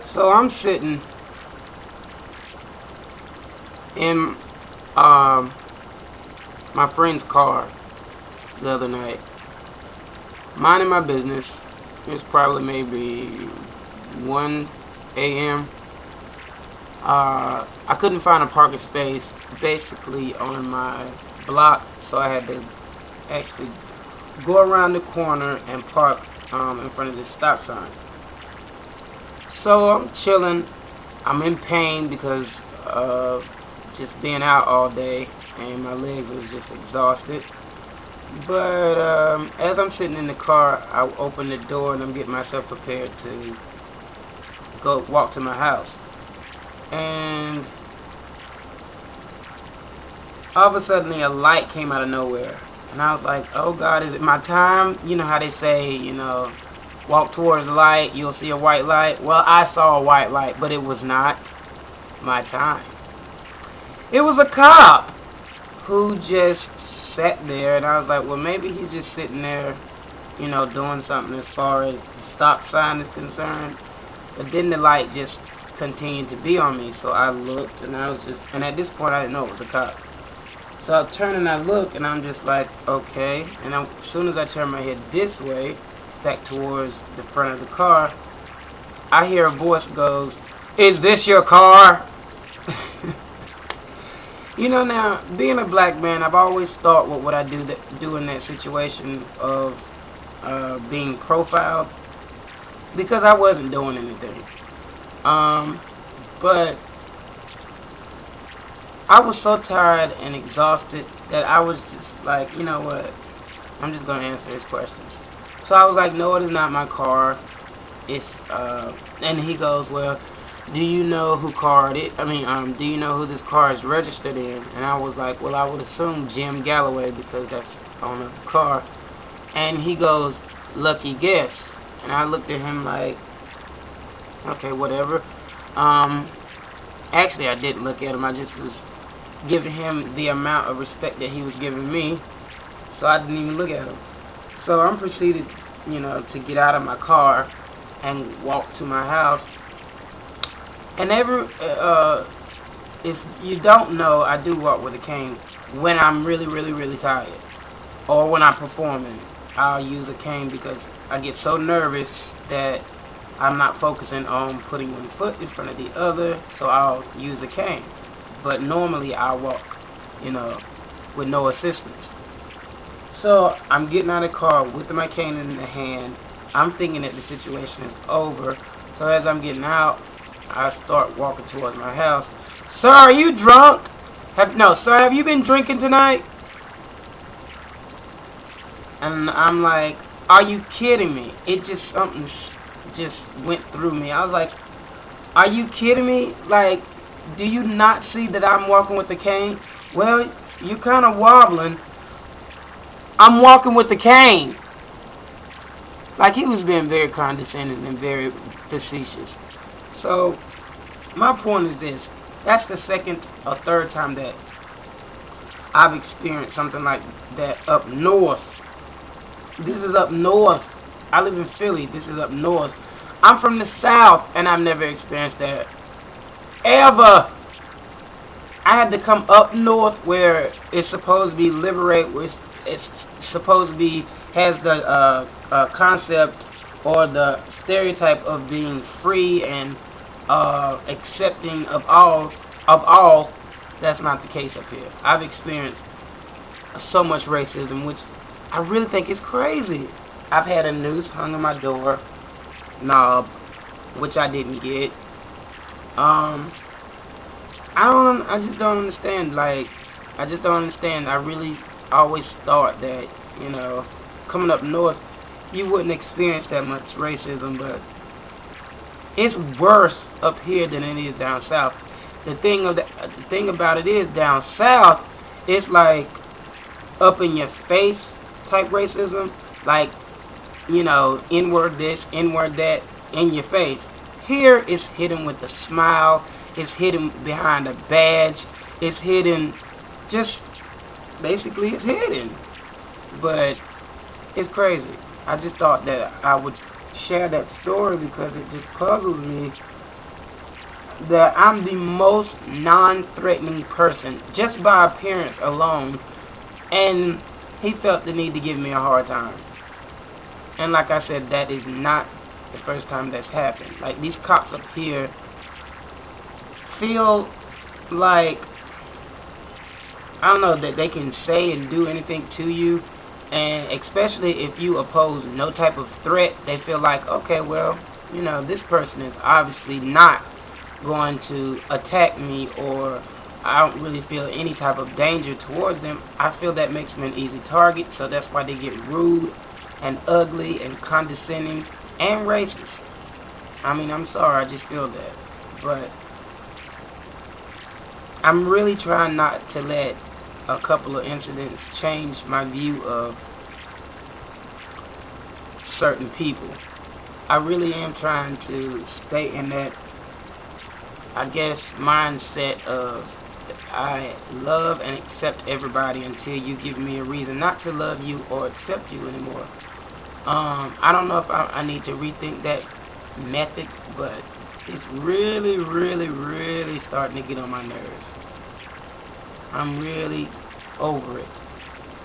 So I'm sitting in um, my friend's car the other night, minding my business. It's probably maybe 1 a.m. I couldn't find a parking space basically on my block, so I had to actually go around the corner and park in front of this stop sign. So I'm chilling. I'm in pain because just being out all day and my legs was just exhausted. But as I'm sitting in the car, I open the door and I'm getting myself prepared to go walk to my house. And all of a sudden, a light came out of nowhere. And I was like, oh God, is it my time? You know how they say, walk towards the light, you'll see a white light. Well, I saw a white light, but it was not my time. It was a cop who just sat there, and I was like, well, maybe he's just sitting there, doing something as far as the stop sign is concerned. But then the light just continued to be on me, so I looked, and and at this point, I didn't know it was a cop. So I turn and I look, and I'm just like, okay. And as soon as I turn my head this way, back towards the front of the car, I hear a voice goes, "Is this your car?" Now, being a black man, I've always thought, what would I do in that situation of being profiled? Because I wasn't doing anything. But I was so tired and exhausted that I was just like, you know what? I'm just going to answer his questions. So I was like, no, it is not my car. And he goes, well, do you know who car it is? Do you know who this car is registered in? And I was like, well, I would assume Jim Galloway because that's on the car. And he goes, lucky guess. And I looked at him like, okay, whatever. Actually, I didn't look at him. I just was giving him the amount of respect that he was giving me. So I didn't even look at him. So I'm proceeded, to get out of my car and walk to my house. And if you don't know, I do walk with a cane when I'm really, really, really tired. Or when I'm performing, I'll use a cane because I get so nervous that I'm not focusing on putting one foot in front of the other, so I'll use a cane. But normally I'll walk, with no assistance. So I'm getting out of the car with my cane in the hand. I'm thinking that the situation is over. So as I'm getting out, I start walking towards my house. Sir, are you drunk? Sir, have you been drinking tonight? And I'm like, are you kidding me? Something just went through me. I was like, are you kidding me? Like, do you not see that I'm walking with the cane? Well, you kind of wobbling. I'm walking with the cane. Like, he was being very condescending and very facetious. So, my point is this. That's the second or third time that I've experienced something like that up north. This is up north. I live in Philly. This is up north. I'm from the South, and I've never experienced that. Ever. I had to come up north where it's supposed to be liberate, where it's supposed to be, has the concept or the stereotype of being free and accepting of all. That's not the case up here. I've experienced so much racism, which I really think is crazy. I've had a noose hung on my door knob, which I didn't get. I just don't understand. Like, I just don't understand. I really always thought that, coming up north, you wouldn't experience that much racism, but it's worse up here than it is down south. The thing about it is, down south, it's like up in your face type racism, like, inward this, inward that, in your face. Here, it's hidden with a smile. It's hidden behind a badge. It's hidden, basically it's hidden. But it's crazy. I just thought that I would share that story because it just puzzles me that I'm the most non-threatening person just by appearance alone, and he felt the need to give me a hard time. And like I said, that is not the first time that's happened. Like, these cops up here feel like, I don't know, that they can say and do anything to you, and especially if you oppose no type of threat, they feel like, okay, well, you know, this person is obviously not going to attack me, or I don't really feel any type of danger towards them. I feel that makes them an easy target, so that's why they get rude and ugly and condescending and racist. I mean, I'm sorry, I just feel that. But I'm really trying not to let a couple of incidents change my view of certain people. I really am trying to stay in that, I guess, mindset of I love and accept everybody until you give me a reason not to love you or accept you anymore. I don't know if I need to rethink that method, but it's really, really, really starting to get on my nerves. I'm really over it.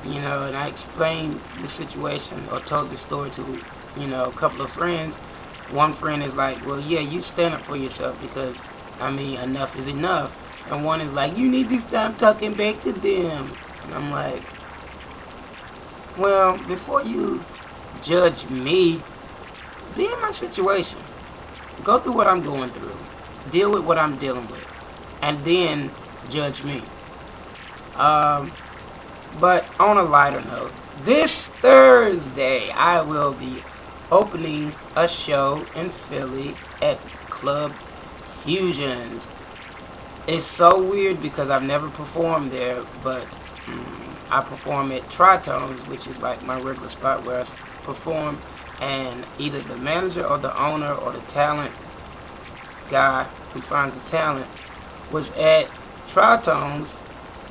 You know, and I explained the situation or told the story to, you know, a couple of friends. One friend is like, well, yeah, you stand up for yourself because, I mean, enough is enough. And one is like, you need to stop talking back to them. And I'm like, well, before you judge me, be in my situation. Go through what I'm going through. Deal with what I'm dealing with. And then judge me. But on a lighter note, this Thursday I will be opening a show in Philly at Club Fusions. It's so weird because I've never performed there, but I perform at Tritones, which is like my regular spot where I perform, and either the manager or the owner or the talent guy who finds the talent was at Tritones,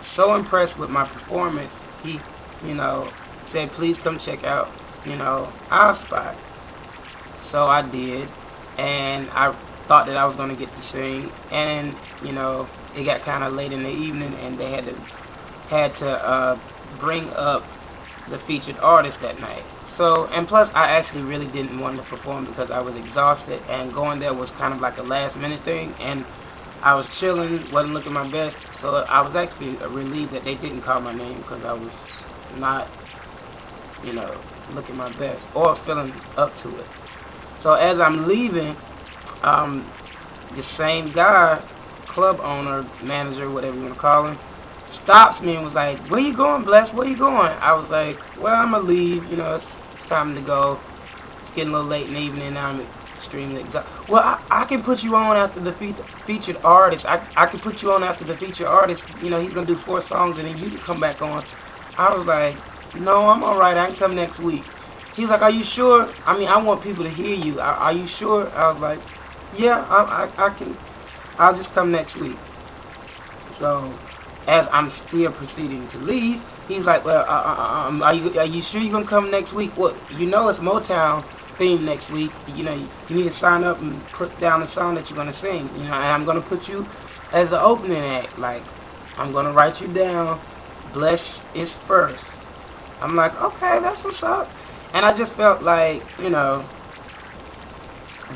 so impressed with my performance, he, you know, said, please come check out, you know, our spot. So I did, and I thought that I was going to get to sing, and, you know, it got kind of late in the evening, and they had to bring up the featured artist that night. So, and plus, I actually really didn't want to perform because I was exhausted, and going there was kind of like a last minute thing, and I was chilling, wasn't looking my best, so I was actually relieved that they didn't call my name because I was not, you know, looking my best or feeling up to it. So as I'm leaving, the same guy, club owner, manager, whatever you want to call him, stops me and was like, where you going, Bless? Where you going? I was like, well, I'm going to leave, you know, it's time to go. It's getting a little late in the evening, now I'm extremely exhausted. Well, I can put you on after the featured artist. I can put you on after the featured artist. You know, he's going to do 4 songs and then you can come back on. I was like, no, I'm alright. I can come next week. He was like, are you sure? I mean, I want people to hear you. Are you sure? I was like, yeah, I can. I'll just come next week. So, as I'm still proceeding to leave, he's like, well, are you sure you're going to come next week? Well, you know it's Motown theme next week. You know, you need to sign up and put down the song that you're going to sing. You know, and I'm going to put you as the opening act. Like, I'm going to write you down. Bless is first. I'm like, okay, that's what's up. And I just felt like, you know,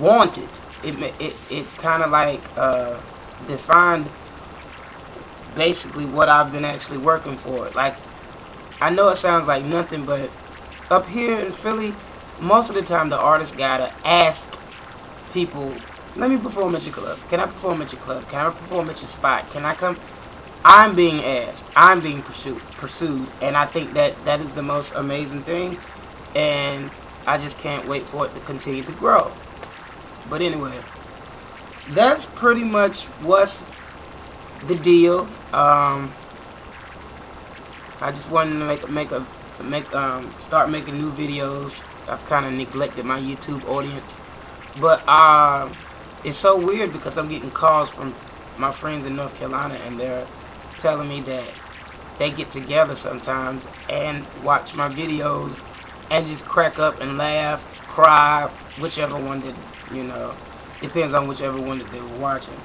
wanted. It kind of like defined basically what I've been actually working for. Like, I know it sounds like nothing, but up here in Philly, most of the time the artist gotta ask people, let me perform at your club. Can I perform at your club? Can I perform at your spot? Can I come? I'm being asked. I'm being pursued. And I think that is the most amazing thing. And I just can't wait for it to continue to grow. But anyway, that's pretty much what's the deal. I just wanted to start making new videos. I've kind of neglected my YouTube audience, but it's so weird because I'm getting calls from my friends in North Carolina, and they're telling me that they get together sometimes and watch my videos and just crack up and laugh, cry, whichever one that, you know, depends on whichever one that they were watching.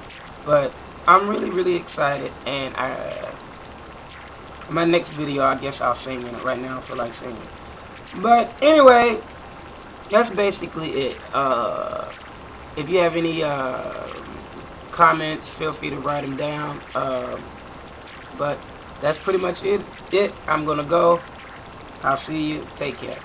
But I'm really excited, and my next video, I guess I'll sing in it. Right now I feel like singing. But anyway, that's basically it. If you have any comments, feel free to write them down. But that's pretty much it. I'm gonna go. I'll see you. Take care.